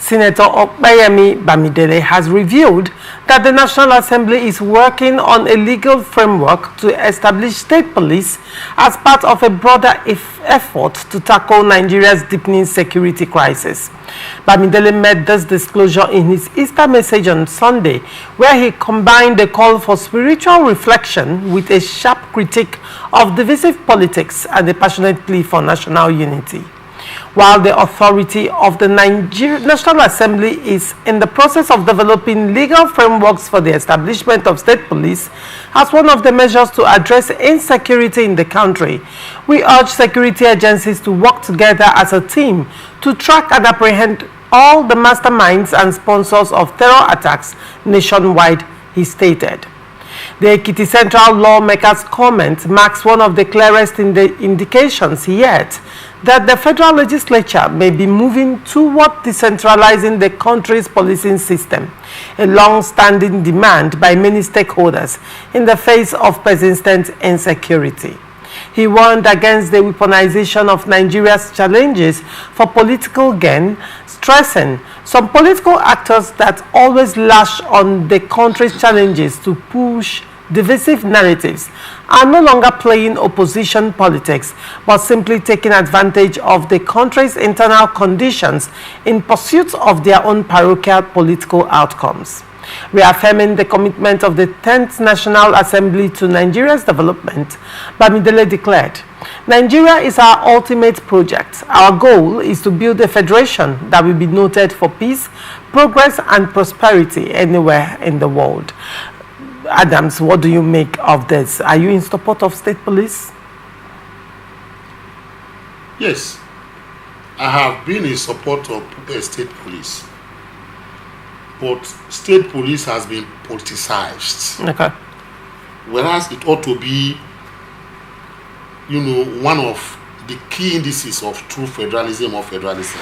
Senator Opeyemi Bamidele has revealed that the National Assembly is working on a legal framework to establish state police as part of a broader effort to tackle Nigeria's deepening security crisis. Bamidele made this disclosure in his Easter message on Sunday, where he combined a call for spiritual reflection with a sharp critique of divisive politics and a passionate plea for national unity. While the authority of the National Assembly is in the process of developing legal frameworks for the establishment of state police as one of the measures to address insecurity in the country, we urge security agencies to work together as a team to track and apprehend all the masterminds and sponsors of terror attacks nationwide, he stated. The Ekiti Central lawmaker's comment marks one of the clearest indications yet that the federal legislature may be moving toward decentralizing the country's policing system, a long-standing demand by many stakeholders in the face of persistent insecurity. He warned against the weaponization of Nigeria's challenges for political gain, stressing some political actors that always lash on the country's challenges to push divisive narratives are no longer playing opposition politics, but simply taking advantage of the country's internal conditions in pursuit of their own parochial political outcomes. Reaffirming the commitment of the 10th National Assembly to Nigeria's development, Bamidele declared, "Nigeria is our ultimate project. Our goal is to build a federation that will be noted for peace, progress, and prosperity anywhere in the world." Adams, what do you make of this? Are you in support of state police? Yes, I have been in support of state police. But state police has been politicized. Okay. Whereas it ought to be, one of the key indices of true federalism or federalism.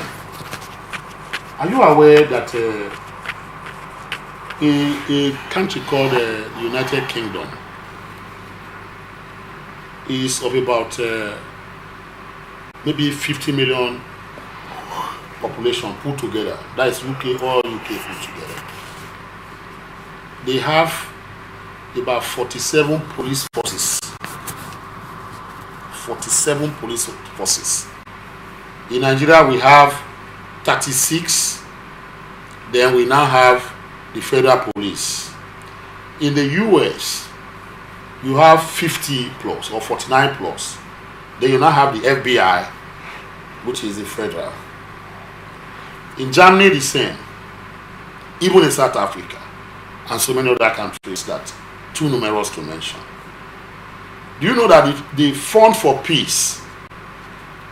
Are you aware that a country called the United Kingdom is of about maybe 50 million population put together? That is UK, all UK put together. They have about 47 police forces. 47 police forces. In Nigeria, we have 36. Then we now have the federal police. In the US, you have 50 plus or 49 plus. Then you now have the FBI, which is the federal. In Germany, the same. Even in South Africa and so many other countries that too numerous to mention. Do you know that the Fund for Peace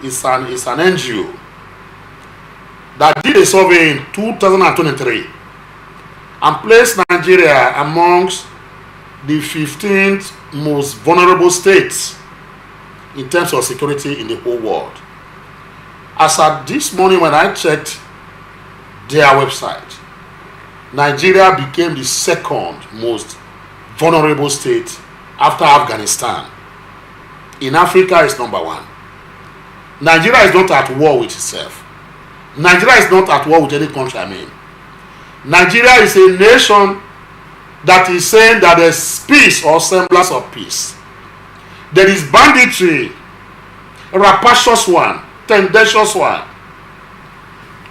is an NGO that did a survey in 2023 and placed Nigeria amongst the 15th most vulnerable states in terms of security in the whole world? As at this morning when I checked their website, Nigeria became the second most vulnerable state after Afghanistan. In Africa, it's number one. Nigeria is not at war with itself. Nigeria is not at war with any country, Nigeria is a nation that is saying that there's peace or semblance of peace. There is banditry, a rapacious one, tendentious one,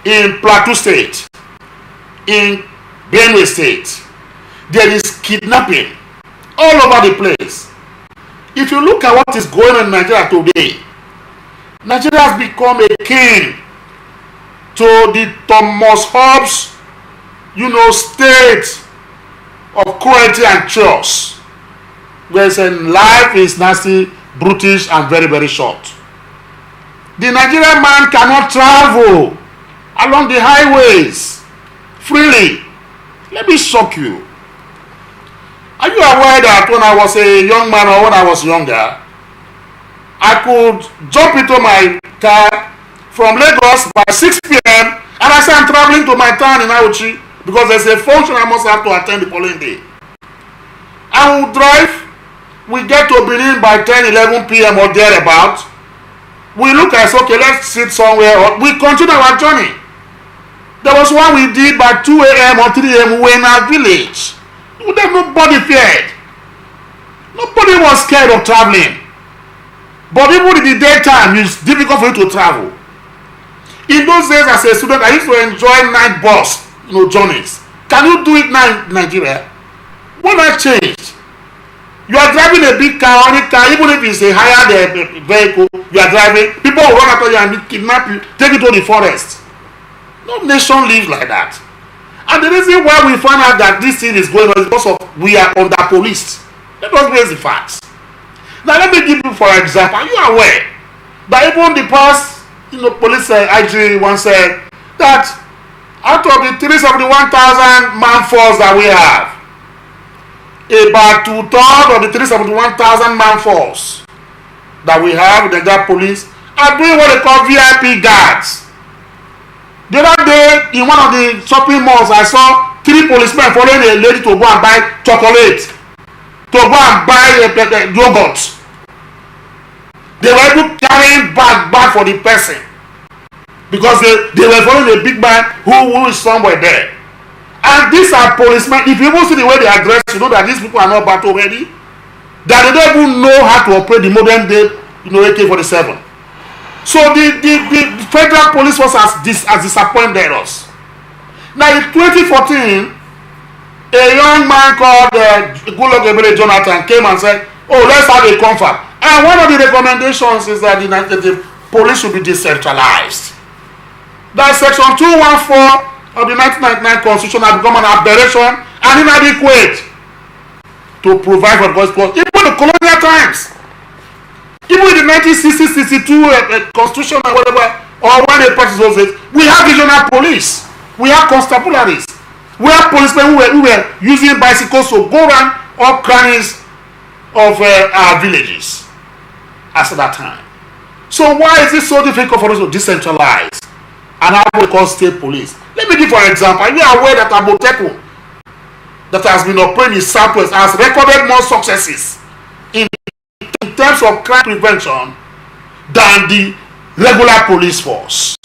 in Plateau State, in Benue State. There is kidnapping all over the place. If you look at what is going on in Nigeria today, Nigeria has become a king to the Thomas Hobbes, state of cruelty and chaos, where life is nasty, brutish, and very, very short. The Nigerian man cannot travel along the highways freely. Let me shock you. Are you aware that when I was a young man or when I was younger, I could jump into my car from Lagos by 6 p.m. and I say I'm traveling to my town in Auchi because there's a function I must have to attend the following day. I will drive. We get to Benin by 10, 11 p.m. or thereabout. We look at, okay, let's sit somewhere. Or we continue our journey. There was one we did by 2 a.m. or 3 a.m. We were in our village. Then nobody feared. Nobody was scared of traveling. But even in the daytime, it's difficult for you to travel. In those days, as a student, I used to enjoy night bus, journeys. Can you do it now in Nigeria? What not changed? You are driving a big car, any car, even if it's a hired vehicle, you are driving, people will run after you and kidnap you, take you to the forest. No nation lives like that. And the reason why we find out that this thing is going on is because of we are under policed. Let us face the facts. Now let me give you for example. Are you aware that even the past police IG once said that out of the 371,000 man force that we have, about 2/3 of the 371,000 man force that we have in the police are doing what they call VIP guards. The other day in one of the shopping malls, I saw 3 policemen following a lady to go and buy chocolate, to go and buy yogurt. They were even carrying bag for the person because they were following a big man who is somewhere there. And these are policemen. If you even see the way they are dressed, you know that these people are not battle ready. That they don't even know how to operate the modern day, AK-47. So the federal police force has disappointed us. Now in 2014, a young man called Goodluck Jonathan came and said, "Oh, let's have a confab." And one of the recommendations is that the police should be decentralized. That section 214 of the 1999 Constitution has become an aberration and inadequate to provide for the Constitution. Even in the colonial times, even in the 1960-62 Constitution or whatever, or when they practice those days, we have regional police, we have constabularies, we have policemen who were using bicycles to go around all crannies of our villages as at that time. So why is it so difficult for us to decentralize and have what we call state police? Let me give for an example. Are you aware that Amotekun, that has been operating in Southwest, has recorded more successes in terms of crime prevention than the regular police force?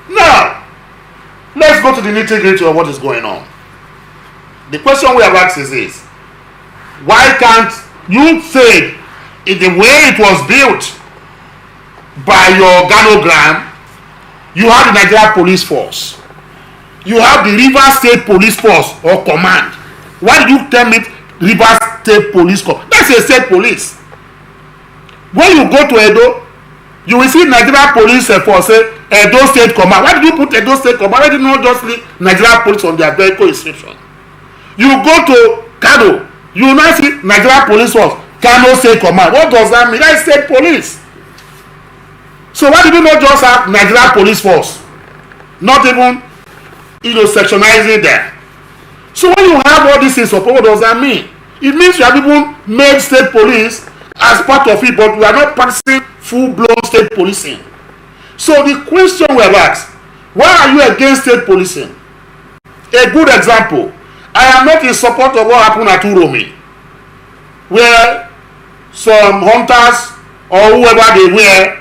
Now, let's go to the nitty-gritty of what is going on. The question we have asked is this: why can't you say, in the way it was built by your organogram, you have the Nigeria Police Force, you have the Rivers State Police Force or Command? Why do you term it Rivers State Police Command? That's a state police. When you go to Edo, you will see Nigeria Police Force say Edo State Command. Why did you put Edo State Command? Why did you not just leave Nigeria Police on their vehicle inscription? You go to Kano, you will not see Nigeria Police Force, Kano State Command. What does that mean? That is state police. So why did you not just have Nigeria Police Force? Not even, sectionizing them. So when you have all these things, what does that mean? It means you have even made state police as part of it, but we are not practicing full-blown state policing. So the question we have asked, why are you against state policing? A good example, I am not in support of what happened at Uromi, where some hunters or whoever they were,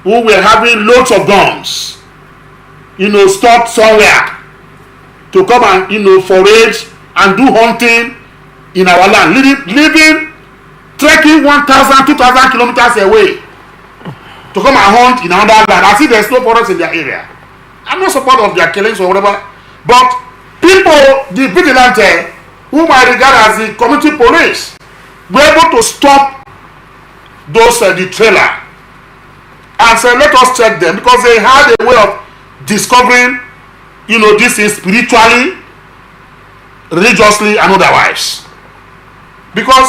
who were having loads of guns, stopped somewhere to come and, forage and do hunting in our land, trekking 1,000, 2,000 kilometers away to come and hunt in another land as if there's no forest in their area. I'm not support of their killings or whatever, but people, the vigilante, whom I regard as the community police, were able to stop those the trailer and say, let us check them, because they had a way of discovering, this is spiritually, religiously, and otherwise. Because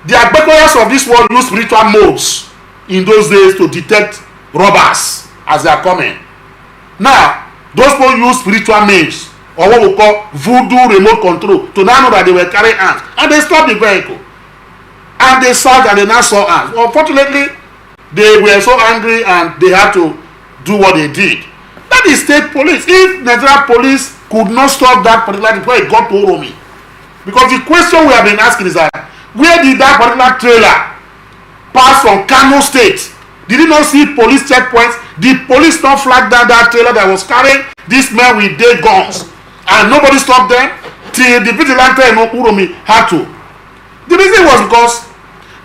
the Agbekoyas of this world use spiritual modes in those days to detect robbers as they are coming. Now, those people use spiritual means, or what we call voodoo remote control, to now know that they were carrying arms, and they stopped the vehicle. And they saw and they now saw arms. Unfortunately, they were so angry and they had to do what they did. That is state police. If Nigeria police could not stop that particular before it got to Oromi, because the question we have been asking is that, where did that particular trailer pass from Kano State? Did you not see police checkpoints? The police not flag down that trailer that was carrying These men with their guns, and nobody stopped them till the vigilante in Uromi had to. The reason was because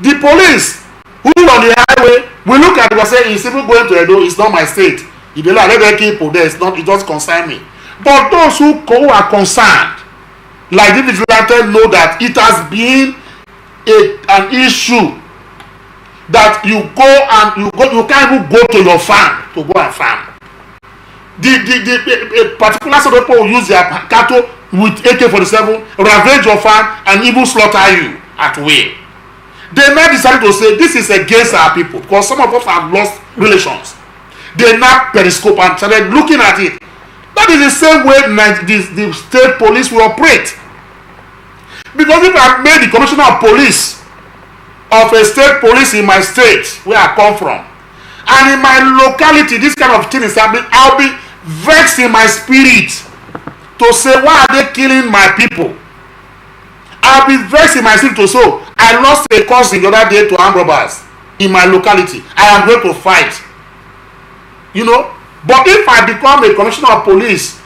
the police who on the highway will look at it and say, it's even going to Edo, it's not my state. If they like, let them keep there, it's not, it doesn't concern me. But those who are concerned, like the vigilante, know that it has been an issue that you can't even go to your farm to go and farm. The particular set of people will use their cattle with AK-47, ravage your farm, and even slaughter you at will. They now decided to say this is against our people because some of us have lost relations. They now periscope and started looking at it. That is the same way the state police will operate. Because if I made the commissioner of police of a state police in my state where I come from, and in my locality this kind of thing is happening, I'll be vexed in my spirit to say, why are they killing my people? I'll be vexed in my spirit to say, I lost a cousin the other day to armed robbers in my locality. I am going to fight. You know, but if I become a commissioner of police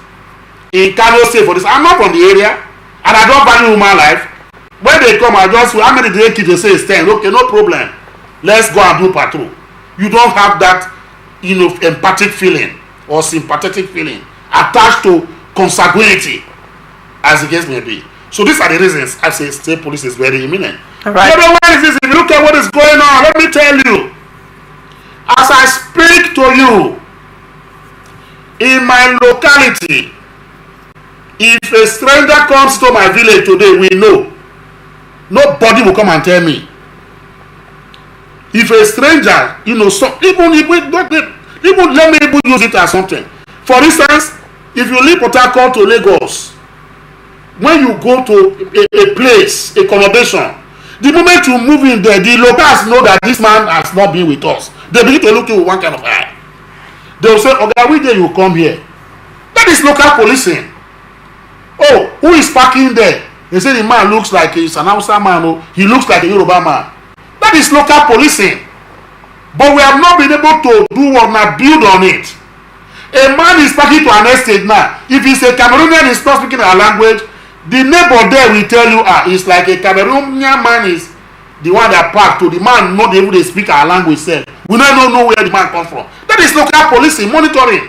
in Kano State for this, I'm not from the area and I don't value human life. When they come, I just, how many did they kill? They say it's 10. Okay, no problem. Let's go and do patrol. You don't have that, you know, empathic feeling or sympathetic feeling attached to consanguinity, as the case may be. So these are the reasons I say state police is very imminent. All right. Otherwise, if you look at what is going on, let me tell you, as I speak to you, in my locality, if a stranger comes to my village today, we know nobody will come and tell me. If a stranger, you know, so even let me even use it as something. For instance, if you leave Port Harcourt to Lagos, when you go to a place, a accommodation, the moment you move in there, the locals know that this man has not been with us. They begin to look at you with one kind of eye. They will say, okay, which day you come here? That is local policing. Oh, who is parking there? They say the man looks like he's an Hausa man, or he looks like a Yoruba man. That is local policing. But we have not been able to do what now, build on it. A man is parking to an estate now. If he's a Cameroonian, he's not speaking our language, the neighbor there will tell you, it's like a Cameroonian man is the one that parked to the man not able to speak our language self. We don't know where the man comes from. That is local policing, monitoring.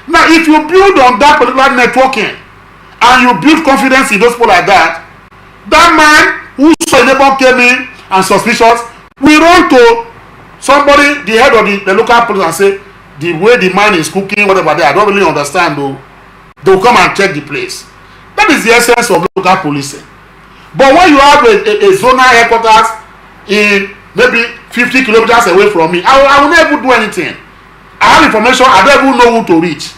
Now, if you build on that particular networking and you build confidence in those people like that, that man who saw a neighbor came in and suspicious, we run to somebody, the head of the local police, and say, the way the man is cooking, whatever there, I don't really understand though. They will come and check the place. That is the essence of local policing. But when you have a zonal headquarters in maybe 50 kilometers away from me, I will never do anything. I have information, I don't even know who to reach.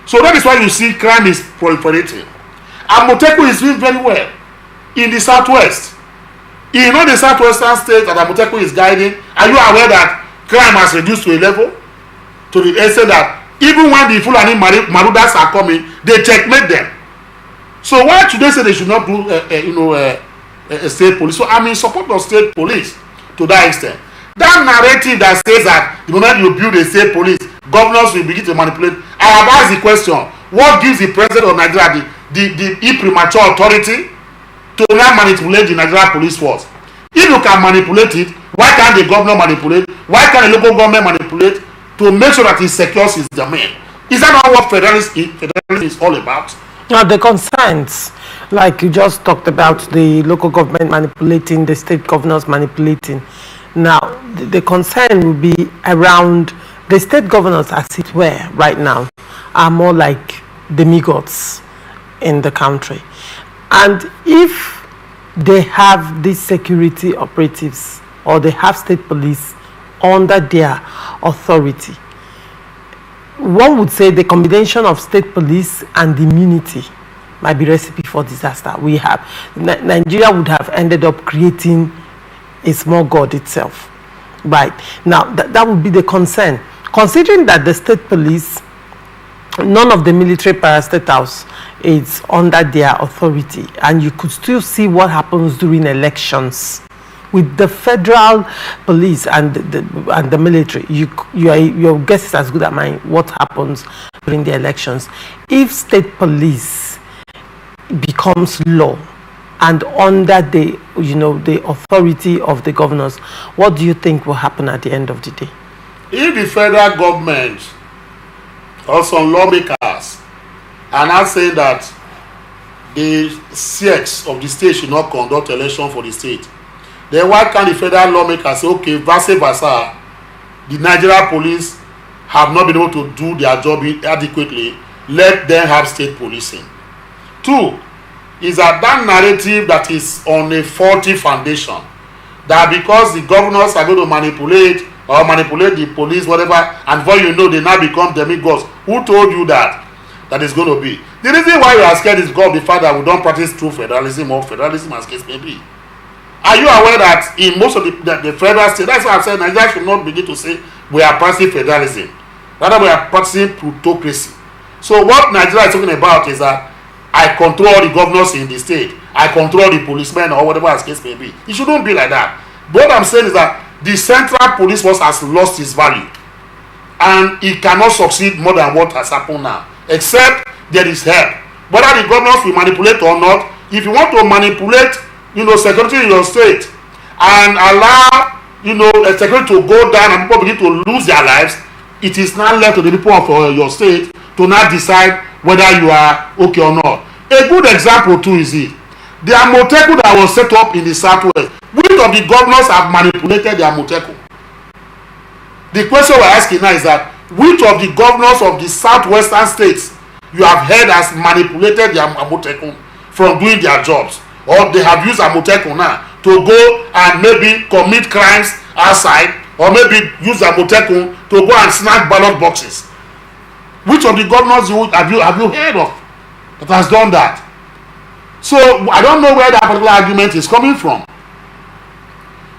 So that is why you see crime is proliferating. And Moteku is doing very well in the southwest. In all the southwestern states that Moteku is guiding, are you aware that crime has reduced to a level? To the extent that even when the Fulani Marudas are coming, they checkmate them. So why should they say they should not do a state police? So I'm in support of state police to that extent. That narrative that says that the moment you build a state police, governors will begin to manipulate. I have asked the question, what gives the president of Nigeria the imprimatur authority to now manipulate the Nigerian police force? If you can manipulate it, why can't the governor manipulate? Why can't the local government manipulate to make sure that he secures his domain? Is that not what federalism is all about? Now, the concerns, like you just talked about, the local government manipulating, the state governors manipulating. Now, the concern will be around the state governors, as it were, right now, are more like demigods in the country. And if they have these security operatives or they have state police under their authority, one would say the combination of state police and immunity might be recipe for disaster. We have Nigeria would have ended up creating a small god itself. Right now, that would be the concern. Considering that the state police, none of the military parastatals is under their authority, and you could still see what happens during elections. With the federal police and the military, your guess is as good as mine. What happens during the elections. If state police becomes law and under the, the authority of the governors, what do you think will happen at the end of the day? If the federal government or some lawmakers are now saying that the CX of the state should not conduct election for the state, then why can't the federal lawmakers say, okay, vice versa, the Nigeria police have not been able to do their job adequately, let them have state policing. Two, is that narrative that is on a faulty foundation, that because the governors are going to manipulate the police, whatever, and before you know, they now become demigods. Who told you that is going to be? The reason why you are scared is because of the fact that we don't practice true federalism or federalism as case may be. Are you aware that in most of the federal states, that's why I said Nigeria should not begin to say we are practicing federalism. Rather, we are practicing plutocracy. So what Nigeria is talking about is that I control the governors in the state, I control the policemen or whatever as case may be. It shouldn't be like that. But what I'm saying is that the central police force has lost its value, and it cannot succeed more than what has happened now, except there is help. Whether the governors will manipulate or not, if you want to manipulate, security in your state and allow, a security to go down and people begin to lose their lives, it is now left to the people of your state to now decide whether you are okay or not. A good example too is it. The Amoteku that was set up in the southwest, which of the governors have manipulated the Amoteku? The question we're asking now is that which of the governors of the southwestern states you have heard has manipulated the Amoteku from doing their jobs, or they have used Amoteku now to go and maybe commit crimes outside, or maybe use Amoteku to go and snatch ballot boxes? Which of the governors have you heard of that has done that? So I don't know where that particular argument is coming from,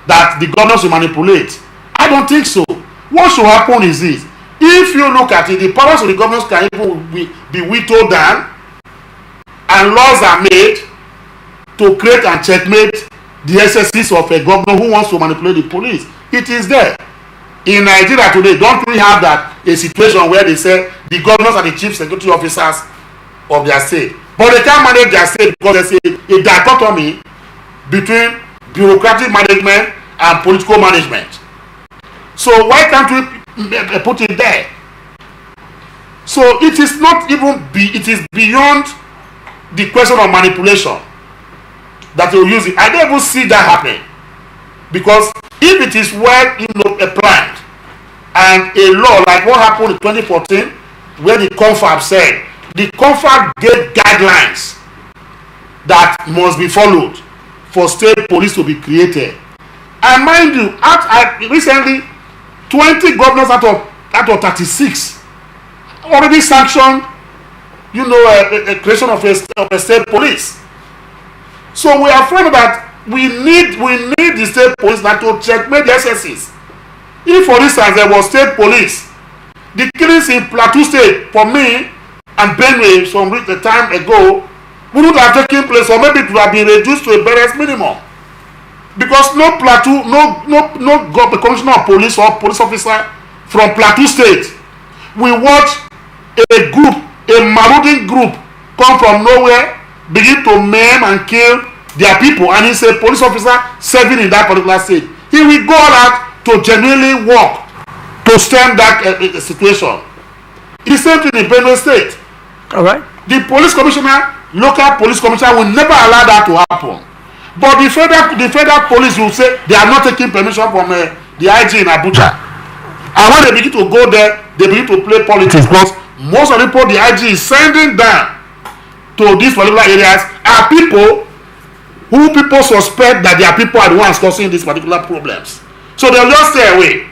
that the governors will manipulate. I don't think so. What should happen is this: if you look at it, the powers of the governors can even be whittled down, and laws are made to create and checkmate the excesses of a governor who wants to manipulate the police. It is there. In Nigeria today, don't we have that a situation where they say the governors are the chief security officers of their state, but they can't manage their state because there's a dichotomy between bureaucratic management and political management. So why can't we put it there? So it is not even it is beyond the question of manipulation that you use it. I don't even see that happening, because if it is well planned, and a law like what happened in 2014, where the CONFAB said the CONFAB gave guidelines that must be followed for state police to be created. And mind you, recently 20 governors out of 36 already sanctioned a creation of a state police. So we are afraid that we need the state police now to checkmate the excesses. If, for instance, there was state police, the killings in Plateau State, for me, and Benue some time ago, wouldn't have taken place, or maybe it would have been reduced to a barest minimum. Because no commissioner of police or police officer from Plateau State will watch a marauding group come from nowhere, begin to maim and kill their people, and he's a police officer serving in that particular state. He will go out to genuinely work to stem that situation. The same thing in Benue State. All right. The police commissioner, local police commissioner, will never allow that to happen. But the federal police will say they are not taking permission from the IG in Abuja. And when they begin to go there, they begin to play politics. Because most of the people the IG is sending down to these particular areas are people who people suspect that their people are the ones causing these particular problems. So they'll just stay away.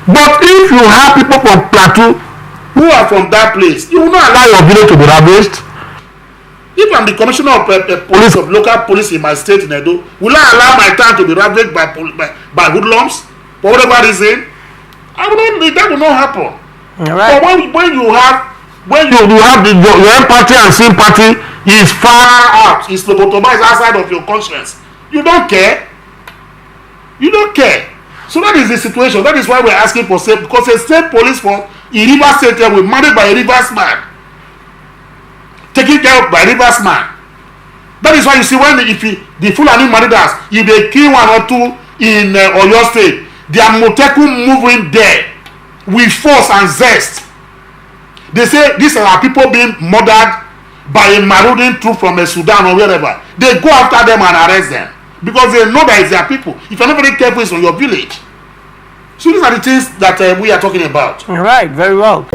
But if you have people from Plateau who are from that place, you will not allow your village to be ravaged. If I'm the commissioner of police of local police in my state in Edo, will I allow my town to be ravaged by hoodlums for whatever reason? That will not happen. All right. But when you have your empathy and sympathy is far out, is lobotomized outside of your conscience, you don't care. You don't care. So that is the situation. That is why we're asking for state, because a state police force in Rivers State were married by a Rivers man, taken care of by a Rivers man. That is why you see when the Fulani Maridas, if they kill one or two in Oyo State, they are Moteku moving there with force and zest. They say these are people being murdered by a marauding troop from Sudan or wherever. They go after them and arrest them because they know that it's their people. If you're not very careful, it's on your village. So these are the things that we are talking about. All right, very well.